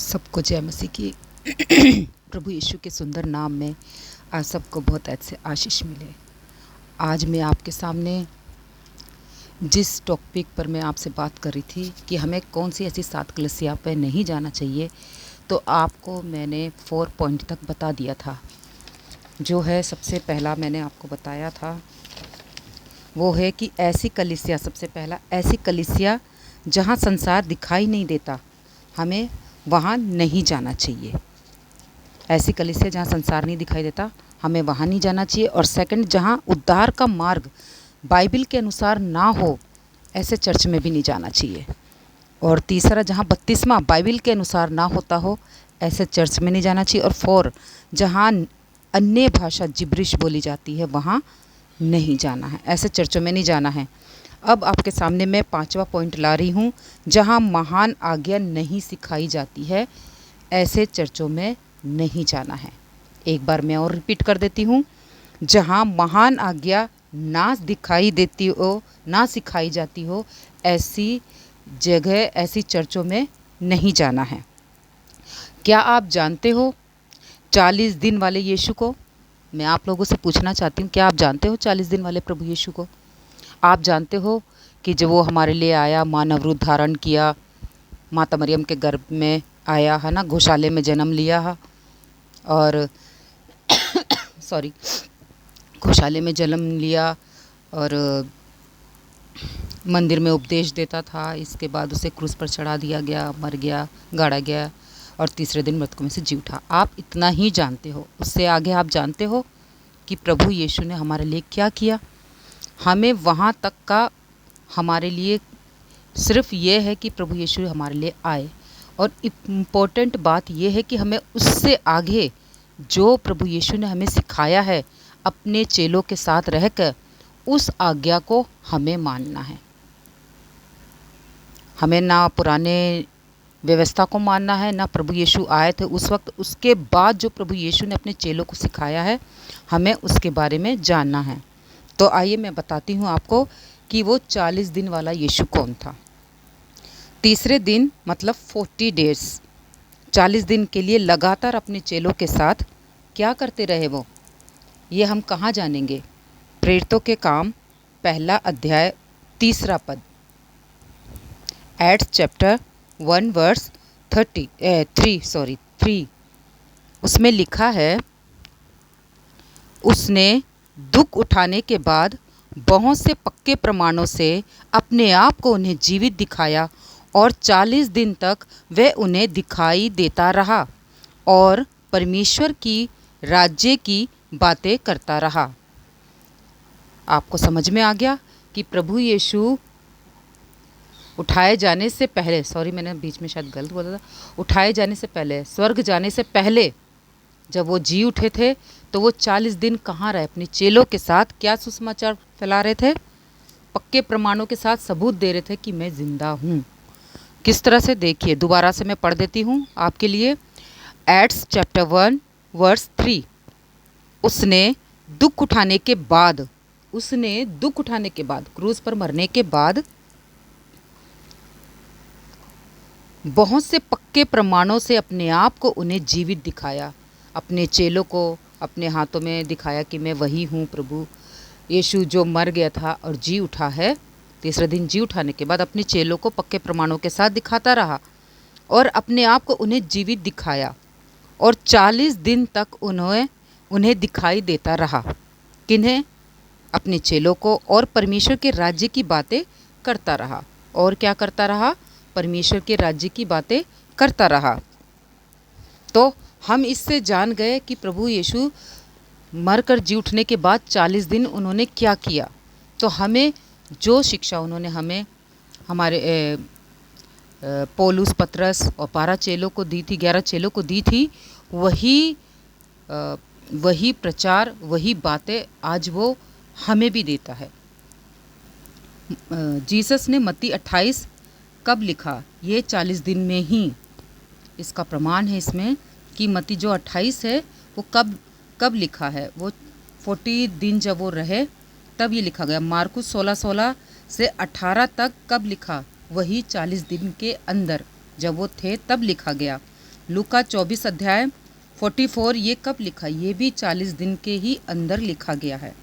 सबको जय मसीह की। प्रभु यीशु के सुंदर नाम में आज सबको बहुत अच्छे आशीष मिले। आज मैं आपके सामने जिस टॉपिक पर मैं आपसे बात कर रही थी कि हमें कौन सी ऐसी 7 कलीसिया पे नहीं जाना चाहिए, तो आपको मैंने 4 पॉइंट तक बता दिया था। जो है सबसे पहला मैंने आपको बताया था वो है कि ऐसी कलीसिया, सबसे पहला ऐसी कलीसिया जहाँ संसार दिखाई नहीं देता, हमें वहाँ नहीं जाना चाहिए। ऐसी कलीसिया जहाँ संसार नहीं दिखाई देता, हमें वहाँ नहीं जाना चाहिए। और सेकंड, जहाँ उद्धार का मार्ग बाइबल के अनुसार ना हो, ऐसे चर्च में भी नहीं जाना चाहिए। और तीसरा, जहाँ बपतिस्मा बाइबल के अनुसार ना होता हो, ऐसे चर्च में नहीं जाना चाहिए। और 4, जहाँ अन्य भाषा जिब्रिश बोली जाती है, वहाँ नहीं जाना है, ऐसे चर्चों में नहीं जाना है। अब आपके सामने मैं 5वां पॉइंट ला रही हूँ, जहाँ महान आज्ञा नहीं सिखाई जाती है, ऐसे चर्चों में नहीं जाना है। एक बार मैं और रिपीट कर देती हूँ, जहाँ महान आज्ञा ना दिखाई देती हो, ना सिखाई जाती हो, ऐसी जगह, ऐसी चर्चों में नहीं जाना है। क्या आप जानते हो 40 दिन वाले यीशु को? मैं आप लोगों से पूछना चाहती हूँ, क्या आप जानते हो 40 दिन वाले प्रभु यीशु को? आप जानते हो कि जब वो हमारे लिए आया, मानव रूप धारण किया, माता मरियम के गर्भ में आया है ना, गौशाले में जन्म लिया है, और गौशाले में जन्म लिया और मंदिर में उपदेश देता था। इसके बाद उसे क्रूस पर चढ़ा दिया गया, मर गया, गाड़ा गया और तीसरे दिन मृतकों में से जी उठा। आप इतना ही जानते हो। उससे आगे आप जानते हो कि प्रभु यीशु ने हमारे लिए क्या किया? हमें वहाँ तक का हमारे लिए सिर्फ ये है कि प्रभु यीशु हमारे लिए आए। और इम्पोर्टेंट बात यह है कि हमें उससे आगे जो प्रभु यीशु ने हमें सिखाया है, अपने चेलों के साथ रहकर उस आज्ञा को हमें मानना है। हमें ना पुराने व्यवस्था को मानना है, ना प्रभु यीशु आए थे उस वक्त, उसके बाद जो प्रभु यीशु ने अपने चेलों को सिखाया है, हमें उसके बारे में जानना है। तो आइए मैं बताती हूँ आपको कि वो 40 दिन वाला यीशु कौन था। तीसरे दिन मतलब 40 डेज, 40 दिन के लिए लगातार अपने चेलों के साथ क्या करते रहे वो, ये हम कहाँ जानेंगे? प्रेरितों के काम 1 अध्याय 3 पद, एक्ट्स चैप्टर 1 वर्स 3, उसमें लिखा है, उसने दुख उठाने के बाद बहुत से पक्के प्रमाणों से अपने आप को उन्हें जीवित दिखाया और 40 दिन तक वह उन्हें दिखाई देता रहा और परमेश्वर की राज्य की बातें करता रहा। आपको समझ में आ गया कि प्रभु यीशु उठाए जाने से पहले, मैंने बीच में शायद गलत बोला था, उठाए जाने से पहले, स्वर्ग जाने से पहले जब वो जी उठे थे, तो वो 40 दिन कहाँ रहे? अपने चेलों के साथ क्या सुसमाचार फैला रहे थे? पक्के प्रमाणों के साथ सबूत दे रहे थे कि मैं जिंदा हूँ। किस तरह से? देखिए, दोबारा से मैं पढ़ देती हूँ आपके लिए। एक्ट्स चैप्टर 1 वर्स 3, उसने दुख उठाने के बाद, क्रूस पर मरने के बाद बहुत से पक्के प्रमाणों से अपने आप को उन्हें जीवित दिखाया। अपने चेलों को अपने हाथों में दिखाया कि मैं वही हूँ प्रभु यीशु जो मर गया था और जी उठा है। तीसरे दिन जी उठाने के बाद अपने चेलों को पक्के प्रमाणों के साथ दिखाता रहा और अपने आप को उन्हें जीवित दिखाया और 40 दिन तक उन्हें दिखाई देता रहा। किन्हें? अपने चेलों को। और परमेश्वर के राज्य की बातें करता रहा। और क्या करता रहा? परमेश्वर के राज्य की बातें करता रहा। तो हम इससे जान गए कि प्रभु यीशु मरकर जी उठने के बाद 40 दिन उन्होंने क्या किया। तो हमें जो शिक्षा उन्होंने हमें हमारे पौलुस, पतरस और 12 चेलों को दी थी, 11 चेलों को दी थी, वही प्रचार, वही बातें आज वो हमें भी देता है। जीसस ने मत्ती 28 कब लिखा? ये 40 दिन में ही। इसका प्रमाण है इसमें कि मत्ती जो 28 है वो कब लिखा है? वो 40 दिन जब वो रहे तब ये लिखा गया। मार्कुस 16 से 18 तक कब लिखा? वही 40 दिन के अंदर जब वो थे तब लिखा गया। लूका 24 अध्याय 44 ये कब लिखा? ये भी 40 दिन के ही अंदर लिखा गया है।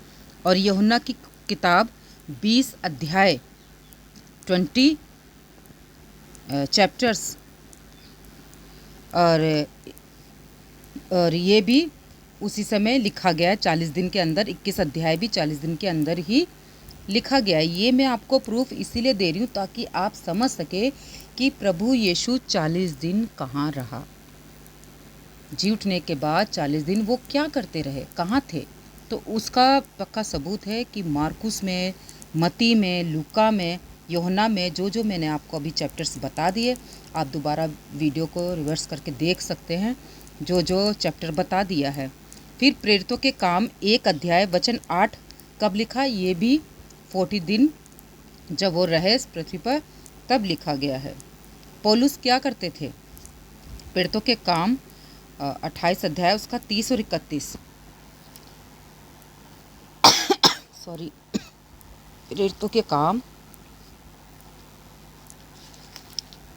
और यूहन्ना की किताब 20 अध्याय 20 चैप्टर्स और ये भी उसी समय लिखा गया है 40 दिन के अंदर। 21 अध्याय भी 40 दिन के अंदर ही लिखा गया है। ये मैं आपको प्रूफ इसीलिए दे रही हूँ ताकि आप समझ सके कि प्रभु यीशु 40 दिन कहाँ रहा। जी उठने के बाद 40 दिन वो क्या करते रहे, कहाँ थे? तो उसका पक्का सबूत है कि मार्कुस में, मती में, लूका में, यूहन्ना में जो मैंने आपको अभी चैप्टर्स बता दिए, आप दोबारा वीडियो को रिवर्स करके देख सकते हैं जो चैप्टर बता दिया है। फिर प्रेरितों के काम 1 अध्याय वचन 8 कब लिखा? ये भी 40 दिन जब वो रहे इस पृथ्वी पर तब लिखा गया है। पौलुस क्या करते थे? प्रेरितों के काम 28 अध्याय उसका 30 और 31 सॉरी प्रेरितों के काम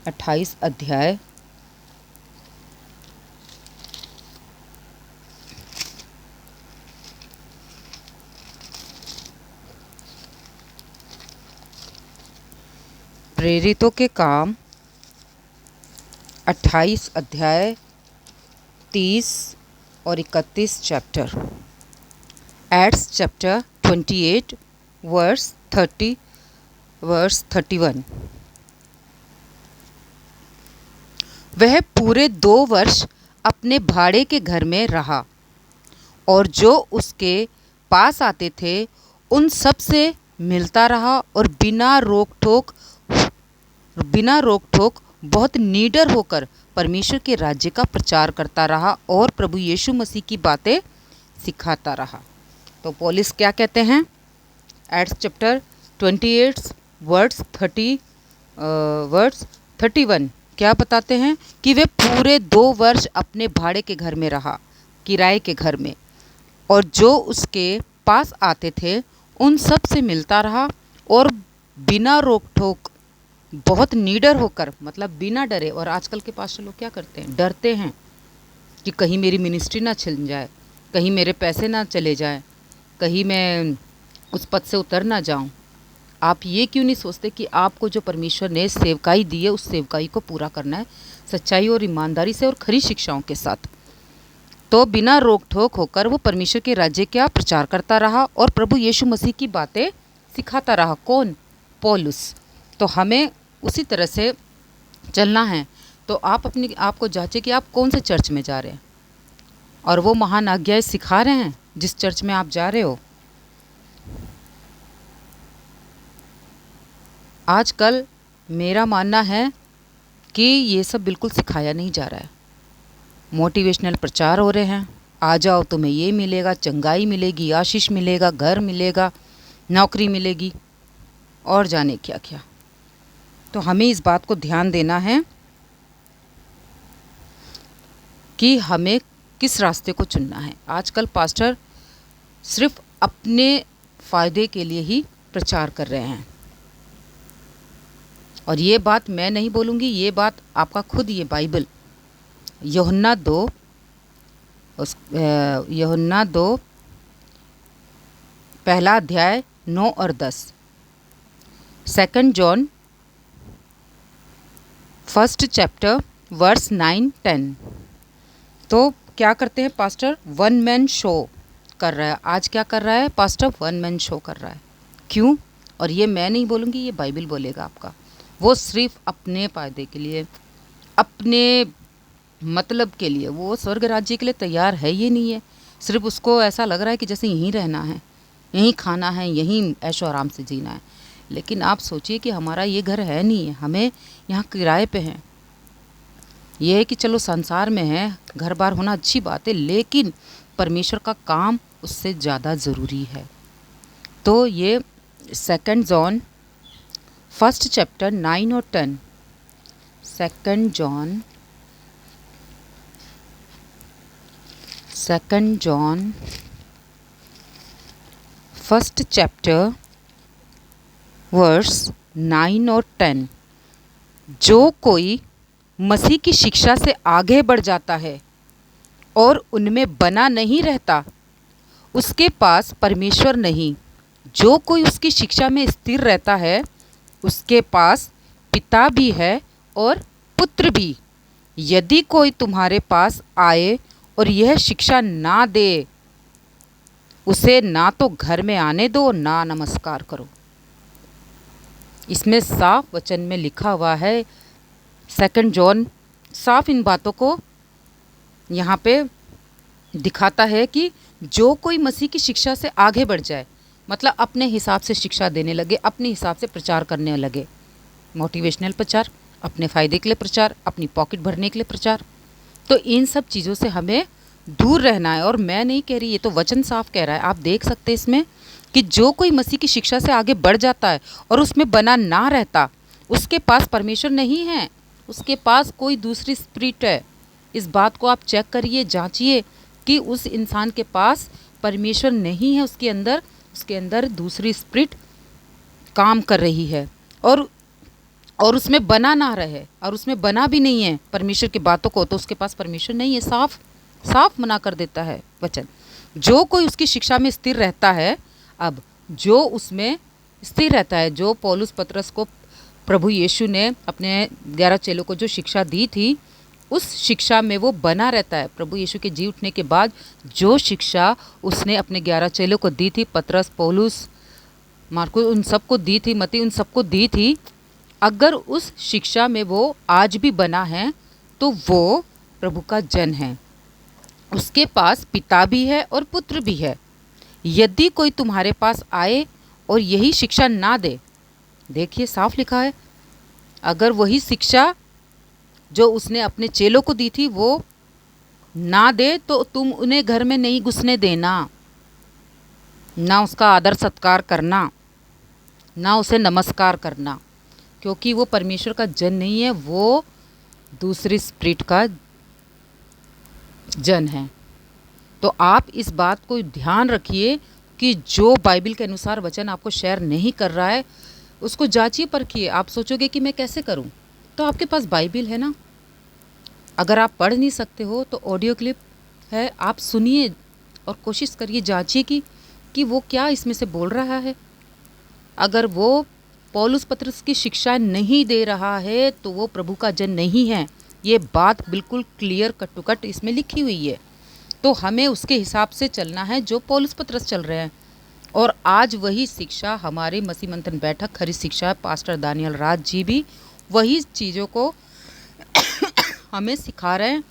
28 अध्याय प्रेरितों के काम 28 अध्याय 30 और 31 chapter. Acts chapter 28 verse 30 verse 31। वह पूरे 2 वर्ष अपने भाड़े के घर में रहा और जो उसके पास आते थे उन सब से मिलता रहा और बिना रोक टोक बहुत निडर होकर परमेश्वर के राज्य का प्रचार करता रहा और प्रभु यीशु मसीह की बातें सिखाता रहा। तो पौलुस क्या कहते हैं? एक्ट्स चैप्टर 28 वर्ड्स 31 क्या बताते हैं कि वे पूरे 2 वर्ष अपने भाड़े के घर में रहा, किराए के घर में, और जो उसके पास आते थे उन सब से मिलता रहा और बिना रोक टोक बहुत निडर होकर, मतलब बिना डरे। और आजकल के पास्टर लोग क्या करते हैं? डरते हैं कि कहीं मेरी मिनिस्ट्री ना छिन जाए, कहीं मेरे पैसे ना चले जाए, कहीं मैं उस पद से उतर ना जाऊं। आप ये क्यों नहीं सोचते कि आपको जो परमेश्वर ने सेवकाई दी है उस सेवकाई को पूरा करना है सच्चाई और ईमानदारी से और खरी शिक्षाओं के साथ। तो बिना रोक टोक होकर वो परमेश्वर के राज्य का प्रचार करता रहा और प्रभु यीशु मसीह की बातें सिखाता रहा। कौन? पौलुस। तो हमें उसी तरह से चलना है। तो आप अपने आप को जांचें कि आप कौन से चर्च में जा रहे हैं और वो महान आज्ञाएं सिखा रहे हैं जिस चर्च में आप जा रहे हो। आजकल मेरा मानना है कि ये सब बिल्कुल सिखाया नहीं जा रहा है। मोटिवेशनल प्रचार हो रहे हैं, आ जाओ तुम्हें ये मिलेगा, चंगाई मिलेगी, आशीष मिलेगा, घर मिलेगा, नौकरी मिलेगी और जाने क्या क्या। तो हमें इस बात को ध्यान देना है कि हमें किस रास्ते को चुनना है। आजकल पास्टर सिर्फ अपने फ़ायदे के लिए ही प्रचार कर रहे हैं और ये बात मैं नहीं बोलूँगी, ये बात आपका खुद ये बाइबल यूहन्ना 2 पहला अध्याय 9 और 10, 2 जॉन 1 चैप्टर वर्स 9-10। तो क्या करते हैं पास्टर? 1 मैन शो कर रहा है। आज क्या कर रहा है पास्टर? 1 मैन शो कर रहा है। क्यों? और ये मैं नहीं बोलूँगी, ये बाइबल बोलेगा आपका। वो सिर्फ अपने फ़ायदे के लिए, अपने मतलब के लिए, वो स्वर्ग राज्य के लिए तैयार है ये नहीं है। सिर्फ उसको ऐसा लग रहा है कि जैसे यहीं रहना है, यहीं खाना है, यहीं ऐशो आराम से जीना है। लेकिन आप सोचिए कि हमारा ये घर है नहीं है, हमें यहाँ किराए पे हैं। ये है कि चलो संसार में है, घर बार होना अच्छी बात है, लेकिन परमेश्वर का काम उससे ज़्यादा ज़रूरी है। तो ये 2 जॉन 1 चैप्टर 9 और 10, 2 जॉन 1 चैप्टर वर्स 9 और 10। जो कोई मसीह की शिक्षा से आगे बढ़ जाता है और उनमें बना नहीं रहता, उसके पास परमेश्वर नहीं। जो कोई उसकी शिक्षा में स्थिर रहता है, उसके पास पिता भी है और पुत्र भी। यदि कोई तुम्हारे पास आए और यह शिक्षा ना दे, उसे ना तो घर में आने दो, ना नमस्कार करो। इसमें साफ वचन में लिखा हुआ है, 2 जॉन साफ इन बातों को यहाँ पे दिखाता है कि जो कोई मसीह की शिक्षा से आगे बढ़ जाए, मतलब अपने हिसाब से शिक्षा देने लगे, अपने हिसाब से प्रचार करने लगे, मोटिवेशनल प्रचार, अपने फ़ायदे के लिए प्रचार, अपनी पॉकेट भरने के लिए प्रचार, तो इन सब चीज़ों से हमें दूर रहना है। और मैं नहीं कह रही, ये तो वचन साफ कह रहा है, आप देख सकते हैं इसमें कि जो कोई मसीह की शिक्षा से आगे बढ़ जाता है और उसमें बना ना रहता, उसके पास परमेश्वर नहीं है, उसके पास कोई दूसरी स्पिरिट है। इस बात को आप चेक करिए, जांचिए कि उस इंसान के पास परमेश्वर नहीं है, उसके अंदर दूसरी स्पिरिट काम कर रही है और उसमें बना ना रहे, और उसमें बना भी नहीं है परमेश्वर की बातों को, तो उसके पास परमेश्वर नहीं है। साफ साफ मना कर देता है वचन। जो कोई उसकी शिक्षा में स्थिर रहता है, अब जो उसमें स्थिर रहता है, जो पौलुस पतरस को प्रभु यीशु ने अपने 11 चेलों को जो शिक्षा दी थी, उस शिक्षा में वो बना रहता है। प्रभु यीशु के जी उठने के बाद जो शिक्षा उसने अपने 11 चेलों को दी थी, पतरस, पौलुस, मार्कुस, उन सबको दी थी, मती, उन सबको दी थी, अगर उस शिक्षा में वो आज भी बना है तो वो प्रभु का जन है। उसके पास पिता भी है और पुत्र भी है। यदि कोई तुम्हारे पास आए और यही शिक्षा ना दे, देखिए साफ लिखा है, अगर वही शिक्षा जो उसने अपने चेलों को दी थी वो ना दे, तो तुम उन्हें घर में नहीं घुसने देना, ना उसका आदर सत्कार करना, ना उसे नमस्कार करना, क्योंकि वो परमेश्वर का जन नहीं है, वो दूसरी स्पिरिट का जन है। तो आप इस बात को ध्यान रखिए कि जो बाइबल के अनुसार वचन आपको शेयर नहीं कर रहा है, उसको जांचिए, परखिए। आप सोचोगे कि मैं कैसे करूं, तो आपके पास बाइबल है ना। अगर आप पढ़ नहीं सकते हो तो ऑडियो क्लिप है, आप सुनिए और कोशिश करिए, जांचिए कि वो क्या इसमें से बोल रहा है। अगर वो पौलुस पतरस की शिक्षा नहीं दे रहा है तो वो प्रभु का जन नहीं है। ये बात बिल्कुल क्लियर कट टू कट इसमें लिखी हुई है। तो हमें उसके हिसाब से चलना है जो पौलुस पतरस चल रहे हैं। और आज वही शिक्षा हमारे मसीह मंथन बैठक खरी शिक्षा, पास्टर दानियल राज जी भी वही चीज़ों को हमें सिखा रहे हैं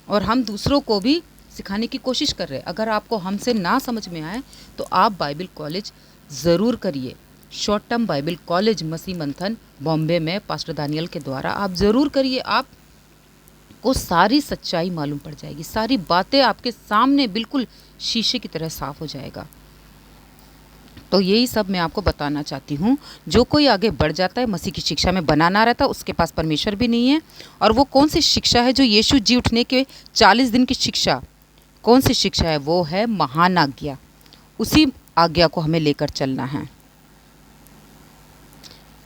और हम दूसरों को भी सिखाने की कोशिश कर रहे हैं। अगर आपको हमसे ना समझ में आए तो आप बाइबल कॉलेज ज़रूर करिए। शॉर्ट टर्म बाइबल कॉलेज मसीह मंथन बॉम्बे में पास्टर दानियल के द्वारा आप ज़रूर करिए। आपको सारी सच्चाई मालूम पड़ जाएगी, सारी बातें आपके सामने बिल्कुल शीशे की तरह साफ हो जाएगा। तो यही सब मैं आपको बताना चाहती हूँ। जो कोई आगे बढ़ जाता है, मसीह की शिक्षा में बना ना रहता, उसके पास परमेश्वर भी नहीं है। और वो कौन सी शिक्षा है? जो यीशु जी उठने के 40 दिन की शिक्षा, कौन सी शिक्षा है? वो है महान आज्ञा। उसी आज्ञा को हमें लेकर चलना है।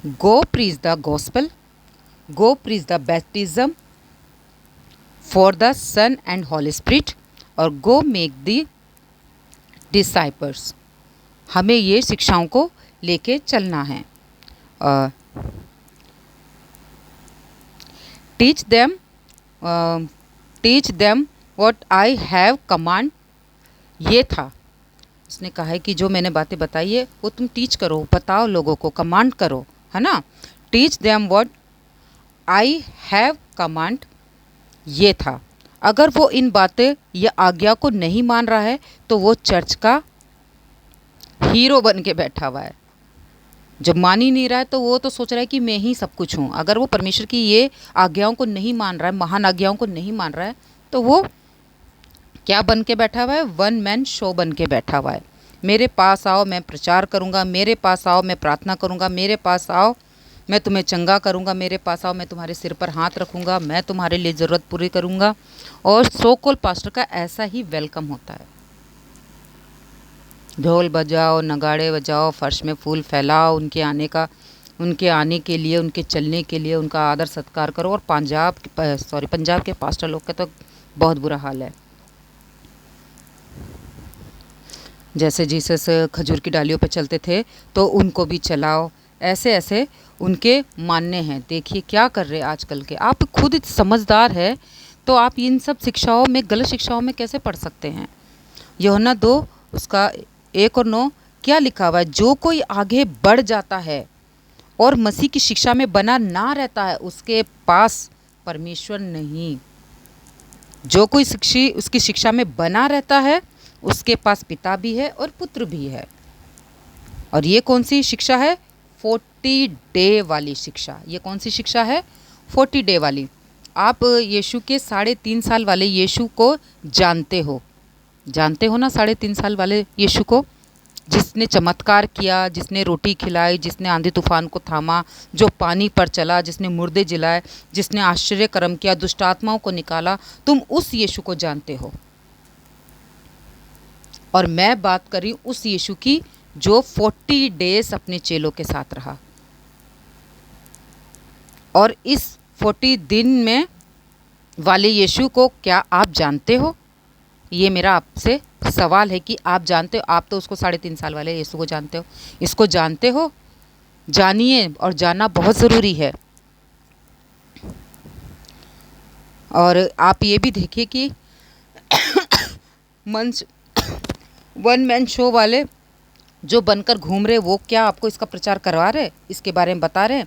Go preach the gospel, go preach the baptism for the son and holy spirit, और गो मेक द डिसाइपर्स। हमें ये शिक्षाओं को लेके चलना है। Teach them what I have command. ये था, उसने कहा है कि जो मैंने बातें बताई है वो तुम टीच करो, बताओ लोगों को, कमांड करो, है ना। Teach them what I have command, ये था। अगर वो इन बातें या आज्ञा को नहीं मान रहा है तो वो चर्च का हीरो बन के बैठा हुआ है। जब मान ही नहीं रहा है तो वो तो सोच रहा है कि मैं ही सब कुछ हूँ। अगर वो परमेश्वर की ये आज्ञाओं को नहीं मान रहा है, महान आज्ञाओं को नहीं मान रहा है, तो वो क्या बन के बैठा हुआ है? वन मैन शो बन के बैठा हुआ है। मेरे पास आओ, मैं प्रचार करूँगा, मेरे पास आओ, मैं प्रार्थना करूँगा, मेरे पास आओ, मैं तुम्हें चंगा करूँगा, मेरे पास आओ, मैं तुम्हारे सिर पर हाथ रखूँगा, मैं तुम्हारे लिए ज़रूरत पूरी करूँगा। और सो कॉल्ड पास्टर का ऐसा ही वेलकम होता है। ढोल बजाओ, नगाड़े बजाओ, फर्श में फूल फैलाओ उनके आने का, उनके आने के लिए, उनके चलने के लिए उनका आदर सत्कार करो। और पंजाब के पास्टर लोग का तो बहुत बुरा हाल है। जैसे जीसस खजूर की डालियों पे चलते थे तो उनको भी चलाओ, ऐसे ऐसे उनके मानने हैं। देखिए क्या कर रहे हैं आजकल के। आप खुद समझदार है तो आप इन सब शिक्षाओं में, गलत शिक्षाओं में कैसे पढ़ सकते हैं। यूहन्ना 2 उसका 1 और 9 क्या लिखा हुआ है? जो कोई आगे बढ़ जाता है और मसीह की शिक्षा में बना ना रहता है उसके पास परमेश्वर नहीं। जो कोई उसकी शिक्षा में बना रहता है उसके पास पिता भी है और पुत्र भी है। और ये कौन सी शिक्षा है? 40 डे वाली शिक्षा। ये कौन सी शिक्षा है? 40 डे वाली। आप यीशु के 3.5 साल वाले यीशु को जानते हो ना? 3.5 साल वाले यीशु को, जिसने चमत्कार किया, जिसने रोटी खिलाई, जिसने आंधी तूफान को थामा, जो पानी पर चला, जिसने मुर्दे जिलाए, जिसने आश्चर्य कर्म किया, दुष्ट आत्माओं को निकाला। तुम उस यीशु को जानते हो। और मैं बात कर रही हूँ उस यीशु की जो 40 डेज अपने चेलों के साथ रहा। और इस 40 दिन में वाले यीशु को क्या आप जानते हो? ये मेरा आपसे सवाल है कि आप जानते हो? आप तो उसको 3.5 साल वाले यीशु को जानते हो। इसको जानते हो? जानिए, और जानना बहुत ज़रूरी है। और आप ये भी देखिए कि वन मैन शो वाले जो बनकर घूम रहे, वो क्या आपको इसका प्रचार करवा रहे, इसके बारे में बता रहे हैं?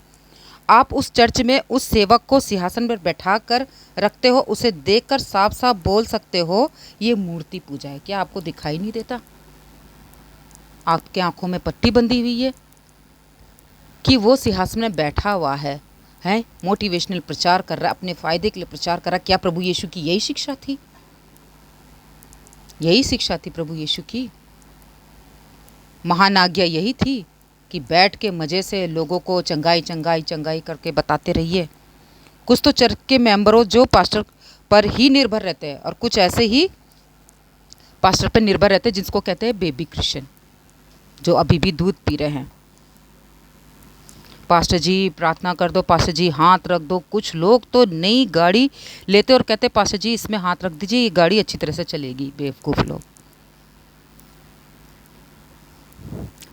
आप उस चर्च में उस सेवक को सिंहासन पर बैठा कर रखते हो, उसे देखकर साफ साफ बोल सकते हो ये मूर्ति पूजा है। क्या आपको दिखाई नहीं देता? आपके आंखों में पट्टी बंधी हुई है कि वो सिंहासन में बैठा हुआ है, मोटिवेशनल प्रचार कर रहा है, अपने फ़ायदे के लिए प्रचार कर रहा है। क्या प्रभु यीशु की यही शिक्षा थी? यही शिक्षा थी प्रभु यीशु की। महान आज्ञा यही थी कि बैठ के मज़े से लोगों को चंगाई चंगाई चंगाई करके बताते रहिए। कुछ तो चर्च के मेंबरों जो पास्टर पर ही निर्भर रहते हैं, और कुछ ऐसे ही पास्टर पर निर्भर रहते हैं जिसको कहते हैं बेबी क्रिश्चियन, जो अभी भी दूध पी रहे हैं। पास्टर जी प्रार्थना कर दो, पास्टर जी हाथ रख दो। कुछ लोग तो नई गाड़ी लेते और कहते पास्टर जी इसमें हाथ रख दीजिए, ये गाड़ी अच्छी तरह से चलेगी। बेवकूफ़ लोग।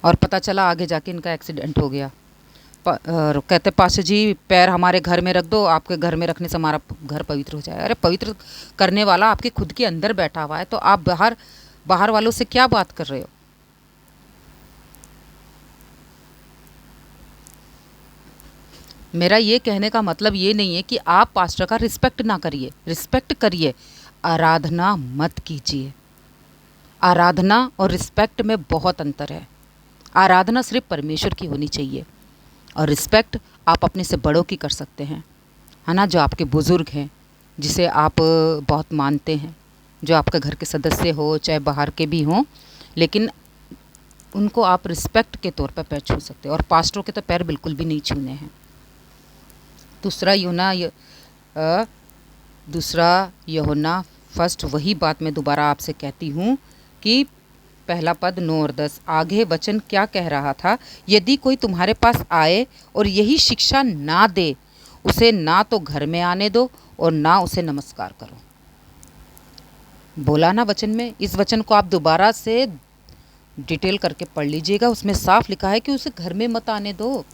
और पता चला आगे जाके इनका एक्सीडेंट हो गया। और कहते पास्टर जी पैर हमारे घर में रख दो, आपके घर में रखने से हमारा घर पवित्र हो जाए। अरे पवित्र करने वाला आपके खुद के अंदर बैठा हुआ है, तो आप बाहर वालों से क्या बात कर रहे हो? मेरा ये कहने का मतलब ये नहीं है कि आप पास्टर का रिस्पेक्ट ना करिए, रिस्पेक्ट करिए, आराधना मत कीजिए। आराधना और रिस्पेक्ट में बहुत अंतर है। आराधना सिर्फ परमेश्वर की होनी चाहिए, और रिस्पेक्ट आप अपने से बड़ों की कर सकते हैं, है ना? जो आपके बुज़ुर्ग हैं, जिसे आप बहुत मानते हैं, जो आपके घर के सदस्य हो, चाहे बाहर के भी हों, लेकिन उनको आप रिस्पेक्ट के तौर पर पैर छू सकते हैं। और पास्टरों के तो पैर बिल्कुल भी नहीं छूने हैं। दूसरा यूहन्ना फर्स्ट, वही बात मैं दोबारा आपसे कहती हूँ कि पहला पद 9 और 10 आगे वचन क्या कह रहा था? यदि कोई तुम्हारे पास आए और यही शिक्षा ना दे, उसे ना तो घर में आने दो और ना उसे नमस्कार करो। बोला ना वचन में। इस वचन को आप दोबारा से डिटेल करके पढ़ लीजिएगा। उसमें साफ लिखा है कि उसे घर में मत आने दो।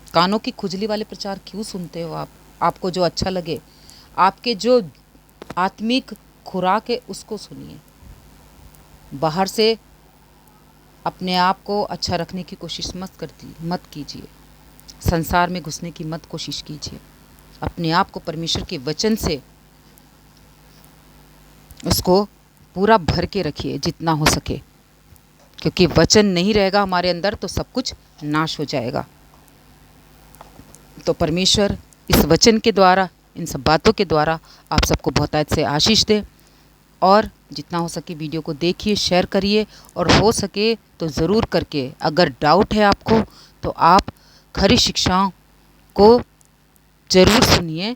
कानों की खुजली वाले प्रचार क्यों सुनते हो आप? आपको जो अच्छा लगे, आपके जो आत्मिक खुराक है उसको सुनिए। बाहर से अपने आप को अच्छा रखने की कोशिश मत कीजिए। संसार में घुसने की मत कोशिश कीजिए। अपने आप को परमेश्वर के वचन से उसको पूरा भर के रखिए जितना हो सके, क्योंकि वचन नहीं रहेगा हमारे अंदर तो सब कुछ नाश हो जाएगा। तो परमेश्वर इस वचन के द्वारा, इन सब बातों के द्वारा आप सबको बहुतायत से आशीष दे। और जितना हो सके वीडियो को देखिए, शेयर करिए, और हो सके तो ज़रूर करके, अगर डाउट है आपको तो आप खरी शिक्षाओं को ज़रूर सुनिए,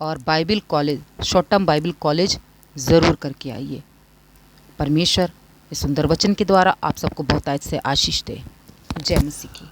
और Bible college, short term Bible college ज़रूर करके आइए। परमेश्वर इस सुंदर वचन के द्वारा आप सबको बहुतायत से आशीष दे। जय मसीह की।